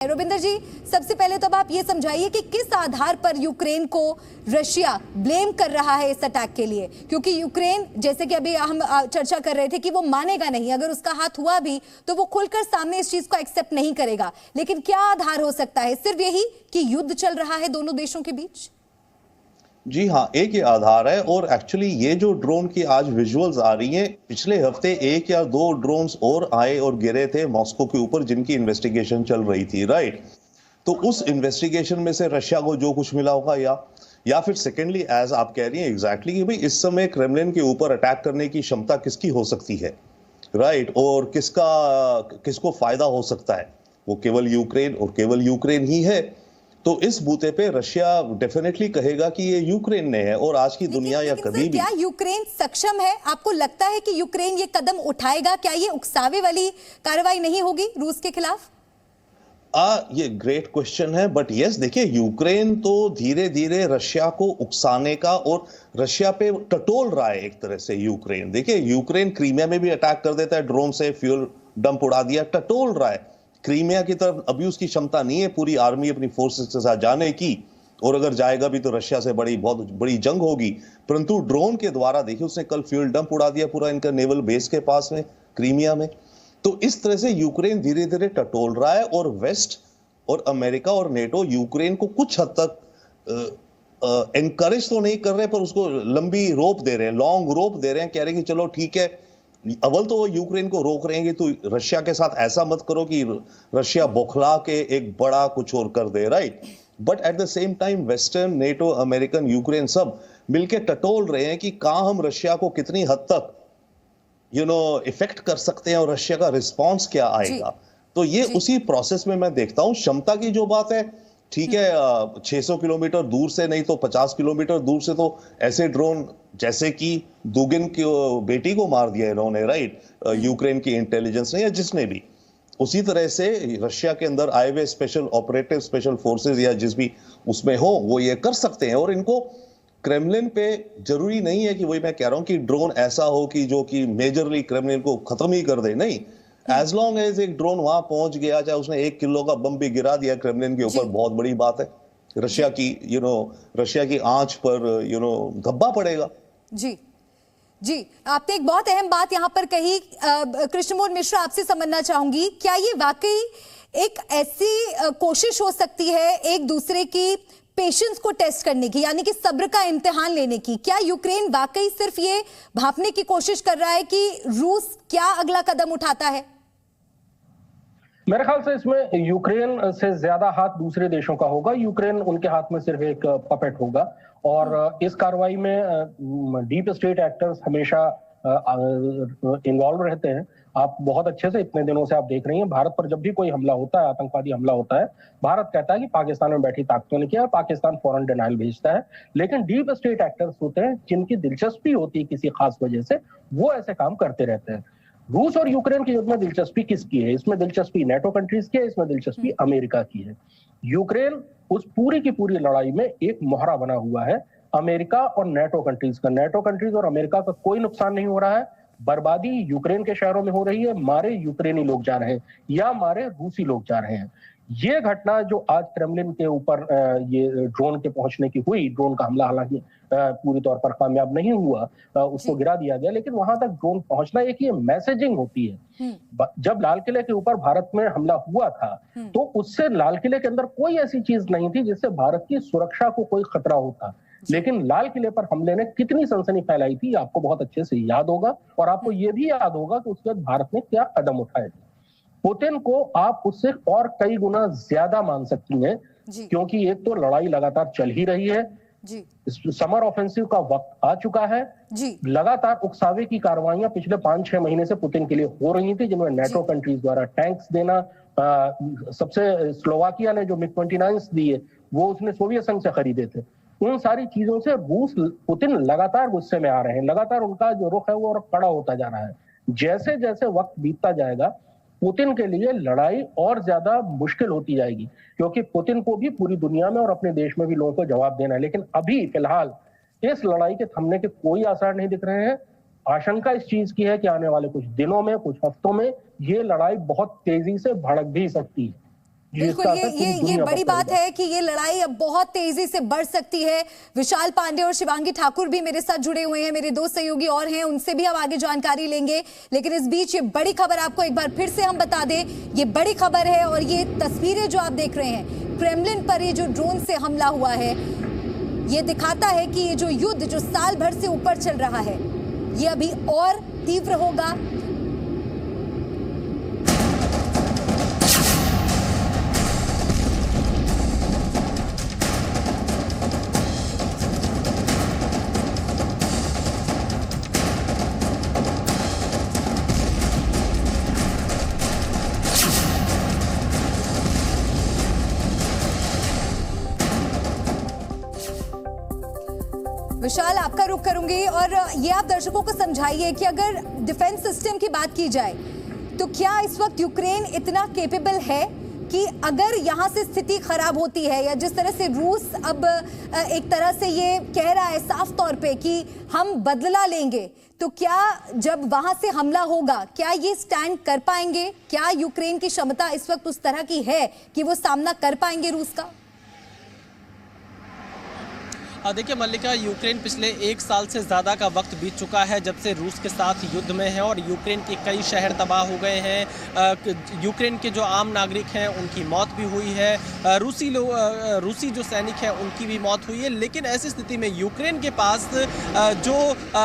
रविंदर जी, सबसे पहले तो अब आप ये समझाइए कि किस आधार पर यूक्रेन को रशिया ब्लेम कर रहा है इस अटैक के लिए, क्योंकि यूक्रेन, जैसे कि अभी हम चर्चा कर रहे थे कि वो मानेगा नहीं, अगर उसका हाथ हुआ भी तो वो खुलकर सामने इस चीज को एक्सेप्ट नहीं करेगा। लेकिन क्या आधार हो सकता है? सिर्फ यही कि युद्ध चल रहा है दोनों देशों के बीच? जी हाँ, एक ही आधार है। और एक्चुअली ये जो ड्रोन की आज विजुअल्स आ रही हैं, पिछले हफ्ते एक या दो ड्रोन्स और आए और गिरे थे मॉस्को के ऊपर, जिनकी इन्वेस्टिगेशन चल रही थी, राइट। तो उस इन्वेस्टिगेशन में से रशिया को जो कुछ मिला होगा, या फिर सेकेंडली एज आप कह रही हैं एग्जैक्टली कि भाई इस समय क्रेमलिन के ऊपर अटैक करने की क्षमता किसकी हो सकती है, राइट, और किसको फायदा हो सकता है, वो केवल यूक्रेन और केवल यूक्रेन ही है। तो इस बूते पे रशिया डेफिनेटली कहेगा कि ये यूक्रेन ने है, और आज की दुनिया या कभी भी। क्या यूक्रेन सक्षम है? आपको लगता है कि यूक्रेन ये कदम उठाएगा? क्या ये उकसावे वाली कार्रवाई नहीं होगी रूस के खिलाफ? ये ग्रेट क्वेश्चन है, बट यस, देखिए यूक्रेन तो धीरे धीरे रशिया को उकसाने का और रशिया पे टटोल रहा है एक तरह से। यूक्रेन, देखिए यूक्रेन क्रीमिया में भी अटैक कर देता है ड्रोन से, फ्यूल डंप उड़ा दिया, टटोल रहा है। क्रीमिया की तरफ अभी उसकी क्षमता नहीं है पूरी आर्मी अपनी फोर्सेस के साथ जाने की, और अगर जाएगा भी तो रशिया से बहुत बड़ी जंग होगी। परंतु ड्रोन के द्वारा देखिए उसने कल फ्यूल डंप उड़ा दिया पूरा इनका नेवल बेस के पास में, क्रीमिया में। तो इस तरह से यूक्रेन धीरे धीरे टटोल रहा है, और वेस्ट और अमेरिका और नेटो यूक्रेन को कुछ हद तक एनकरेज तो नहीं कर रहे, पर उसको लंबी रोप दे रहे हैं, लॉन्ग रोप दे रहे हैं, कह रहे हैं कि चलो ठीक है। अव्वल तो वो यूक्रेन को रोक रहे हैं कि तो रशिया के साथ ऐसा मत करो कि रशिया बौखला के एक बड़ा कुछ और कर दे, right. But at the same time western, NATO, American, Ukraine सब मिलके टटोल रहे हैं कि कहां हम रशिया को कितनी हद तक इफेक्ट कर सकते हैं और रशिया का रिस्पॉन्स क्या आएगा। तो ये उसी प्रोसेस में मैं देखता हूं। क्षमता की जो बात है, ठीक है, 600 किलोमीटर दूर से नहीं तो 50 किलोमीटर दूर से तो ऐसे ड्रोन, जैसे कि दुगिन की बेटी को मार दिया इन्होंने, राइट, यूक्रेन की इंटेलिजेंस ने या जिसने भी, उसी तरह से रशिया के अंदर आए हुए स्पेशल ऑपरेटिव स्पेशल फोर्सेस या जिस भी उसमें हो, वो ये कर सकते हैं। और इनको क्रेमलिन पे जरूरी नहीं है कि वही मैं कह रहा हूं कि ड्रोन ऐसा हो कि जो कि मेजरली क्रेमलिन को खत्म ही कर दे, नहीं। एज लॉन्ग एज एक ड्रोन वहां पहुंच गया, चाहे उसने 1 किलो का बम भी गिरा दिया क्रेमलिन के ऊपर, बहुत बड़ी बात है। रशिया की आंच पर धब्बा पड़ेगा। जी जी, आपने एक बहुत अहम बात यहाँ पर कही। कृष्णमोहन मिश्रा, आपसे समझना चाहूंगी, क्या ये वाकई एक ऐसी कोशिश हो सकती है एक दूसरे की पेशेंस को टेस्ट करने की, यानी कि सब्र का इम्तिहान लेने की? क्या यूक्रेन वाकई सिर्फ ये भांपने की कोशिश कर रहा है कि रूस क्या अगला कदम उठाता है? मेरे ख्याल से इसमें यूक्रेन से ज्यादा हाथ दूसरे देशों का होगा। यूक्रेन उनके हाथ में सिर्फ एक पपेट होगा, और इस कार्रवाई में डीप स्टेट एक्टर्स हमेशा इन्वॉल्व रहते हैं। आप बहुत अच्छे से इतने दिनों से आप देख रही हैं, भारत पर जब भी कोई हमला होता है, आतंकवादी हमला होता है, भारत कहता है कि पाकिस्तान में बैठी ताकतों ने किया, पाकिस्तान फौरन डिनाइल भेजता है। लेकिन डीप स्टेट एक्टर्स होते हैं जिनकी दिलचस्पी होती है किसी खास वजह से, वो ऐसे काम करते रहते हैं। रूस और यूक्रेन की युद्ध में दिलचस्पी किसकी है? इसमें दिलचस्पी नेटो कंट्रीज की है, इसमें दिलचस्पी अमेरिका की है। यूक्रेन उस पूरी की पूरी लड़ाई में एक मोहरा बना हुआ है अमेरिका और नेटो कंट्रीज का। नेटो कंट्रीज और अमेरिका का कोई नुकसान नहीं हो रहा है। बर्बादी यूक्रेन के शहरों में हो रही है, मारे यूक्रेनी लोग जा रहे हैं या मारे रूसी लोग जा रहे हैं। ये घटना जो आज क्रेमलिन के ऊपर ये ड्रोन के पहुंचने की हुई, ड्रोन का हमला हालांकि पूरी तौर पर कामयाब नहीं हुआ, उसको गिरा दिया गया, लेकिन वहां तक ड्रोन पहुंचना एक ये मैसेजिंग होती है। जब लाल किले के ऊपर भारत में हमला हुआ था, तो उससे लाल किले के अंदर कोई ऐसी चीज नहीं थी जिससे भारत की सुरक्षा को कोई खतरा होता, लेकिन लाल किले पर हमले ने कितनी सनसनी फैलाई थी आपको बहुत अच्छे से याद होगा। और आपको यह भी याद होगा कि उसके बाद भारत ने क्या कदम उठाए थे। पुतिन को आप उससे और कई गुना ज्यादा मान सकती हैं, क्योंकि एक तो लड़ाई लगातार चल ही रही है, समर ऑफेंसिव का वक्त आ चुका है, लगातार उकसावे की कार्रवाइयां पिछले 5-6 महीने से पुतिन के लिए हो रही थी, जिनमें नेटो कंट्रीज द्वारा टैंक्स देना, सबसे स्लोवाकिया ने जो मिग-29 दिए वो उसने सोवियत संघ से खरीदे थे। उन सारी चीजों से पुतिन लगातार गुस्से में आ रहे हैं, लगातार उनका जो रुख है वो कड़ा होता जा रहा है। जैसे जैसे वक्त बीतता जाएगा, पुतिन के लिए लड़ाई और ज्यादा मुश्किल होती जाएगी, क्योंकि पुतिन को भी पूरी दुनिया में और अपने देश में भी लोगों को जवाब देना है। लेकिन अभी फिलहाल इस लड़ाई के थमने के कोई आसार नहीं दिख रहे हैं। आशंका इस चीज की है कि आने वाले कुछ दिनों में, कुछ हफ्तों में ये लड़ाई बहुत तेजी से भड़क भी सकती है। बिल्कुल, जिसका असर पूरी ये दुनिया पर बड़ी बात पड़ेगा। है कि ये लड़ाई अब बहुत तेजी से बढ़ सकती है। विशाल पांडे और शिवांगी ठाकुर भी मेरे साथ जुड़े हुए हैं, मेरे दो सहयोगी और हैं, उनसे भी हम आगे जानकारी लेंगे। लेकिन इस बीच ये बड़ी खबर आपको एक बार फिर से हम बता दें, ये बड़ी खबर है और ये तस्वीरें जो आप देख रहे हैं, क्रेमलिन पर ये जो ड्रोन से हमला हुआ है, ये दिखाता है कि ये जो युद्ध जो साल भर से ऊपर चल रहा है, ये अभी और तीव्र होगा। विशाल, आपका रुख करूंगी और ये आप दर्शकों को समझाइए कि अगर डिफेंस सिस्टम की बात की जाए तो क्या इस वक्त यूक्रेन इतना केपेबल है कि अगर यहां से स्थिति खराब होती है, या जिस तरह से रूस अब एक तरह से ये कह रहा है साफ तौर पे कि हम बदला लेंगे, तो क्या जब वहां से हमला होगा क्या ये स्टैंड कर पाएंगे? क्या यूक्रेन की क्षमता इस वक्त उस तरह की है कि वो सामना कर पाएंगे रूस का? देखिए मल्लिका, यूक्रेन पिछले 1 साल से ज़्यादा का वक्त बीत चुका है जब से रूस के साथ युद्ध में है, और यूक्रेन के कई शहर तबाह हो गए हैं। यूक्रेन के जो आम नागरिक हैं उनकी मौत भी हुई है, रूसी जो सैनिक हैं उनकी भी मौत हुई है। लेकिन ऐसी स्थिति में यूक्रेन के पास जो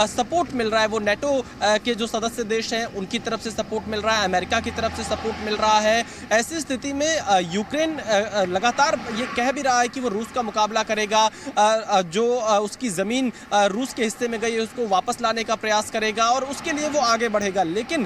सपोर्ट मिल रहा है वो नेटो के जो सदस्य देश हैं उनकी तरफ से सपोर्ट मिल रहा है, अमेरिका की तरफ से सपोर्ट मिल रहा है। ऐसी स्थिति में यूक्रेन लगातार ये कह भी रहा है कि वो रूस का मुकाबला करेगा, जो उसकी ज़मीन रूस के हिस्से में गई है उसको वापस लाने का प्रयास करेगा और उसके लिए वो आगे बढ़ेगा। लेकिन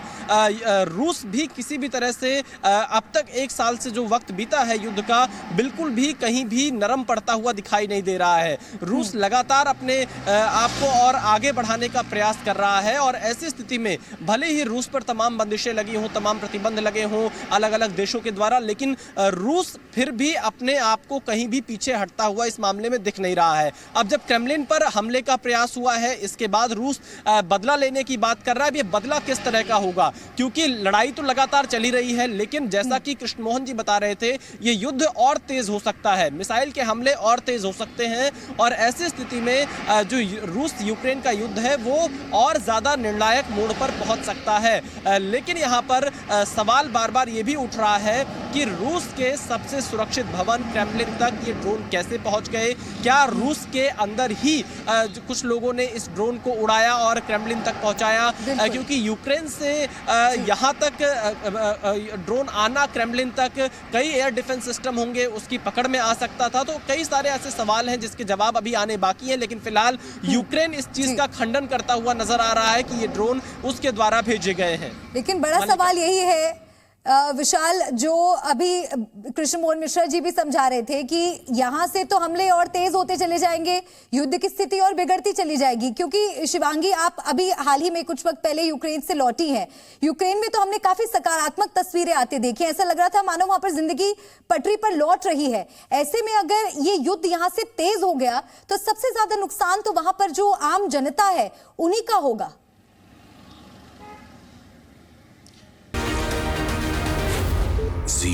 रूस भी किसी भी तरह से अब तक 1 साल से जो वक्त बीता है युद्ध का, बिल्कुल भी कहीं भी नरम पड़ता हुआ दिखाई नहीं दे रहा है। रूस लगातार अपने आप को और आगे बढ़ाने का प्रयास कर रहा है, और ऐसी स्थिति में भले ही रूस पर तमाम बंदिशें लगी हों, तमाम प्रतिबंध लगे हों अलग अलग देशों के द्वारा, लेकिन रूस फिर भी अपने आप को कहीं भी पीछे हटता हुआ इस मामले में दिख नहीं रहा है। अब जब क्रेमलिन पर हमले का प्रयास हुआ है, इसके बाद रूस बदला लेने की बात कर रहा है। अब ये बदला किस तरह का होगा, क्योंकि लड़ाई तो लगातार चली रही है, लेकिन जैसा कि कृष्ण मोहन जी बता रहे थे, ये युद्ध और तेज हो सकता है, मिसाइल के हमले और तेज हो सकते हैं, और ऐसी स्थिति में जो रूस यूक्रेन का युद्ध है वो और ज्यादा निर्णायक मोड़ पर पहुंच सकता है। लेकिन यहाँ पर सवाल बार बार ये भी उठ रहा है कि रूस के सबसे सुरक्षित भवन क्रेमलिन तक ये ड्रोन कैसे पहुंच गए? क्या रूस के अंदर ही कुछ लोगों ने इस ड्रोन को उड़ाया और क्रेमलिन तक पहुंचाया? क्योंकि यूक्रेन से यहां तक ड्रोन आना क्रेमलिन तक, कई एयर डिफेंस सिस्टम होंगे, उसकी पकड़ में आ सकता था। तो कई सारे ऐसे सवाल हैं जिसके जवाब अभी आने बाकी हैं, लेकिन फिलहाल यूक्रेन इस चीज का खंडन करता हुआ नजर आ रहा है कि ये ड्रोन उसके द्वारा भेजे गए हैं। लेकिन बड़ा सवाल यही है विशाल, जो अभी कृष्ण मोहन मिश्रा जी भी समझा रहे थे कि यहां से तो हमले और तेज होते चले जाएंगे, युद्ध की स्थिति और बिगड़ती चली जाएगी। क्योंकि शिवांगी, आप अभी हाल ही में कुछ वक्त पहले यूक्रेन से लौटी हैं। यूक्रेन में तो हमने काफी सकारात्मक तस्वीरें आते देखी, ऐसा लग रहा था मानो वहां पर जिंदगी पटरी पर लौट रही है। ऐसे में अगर ये युद्ध यहां से तेज हो गया तो सबसे ज्यादा नुकसान तो वहां पर जो आम जनता है उन्हीं का होगा। जी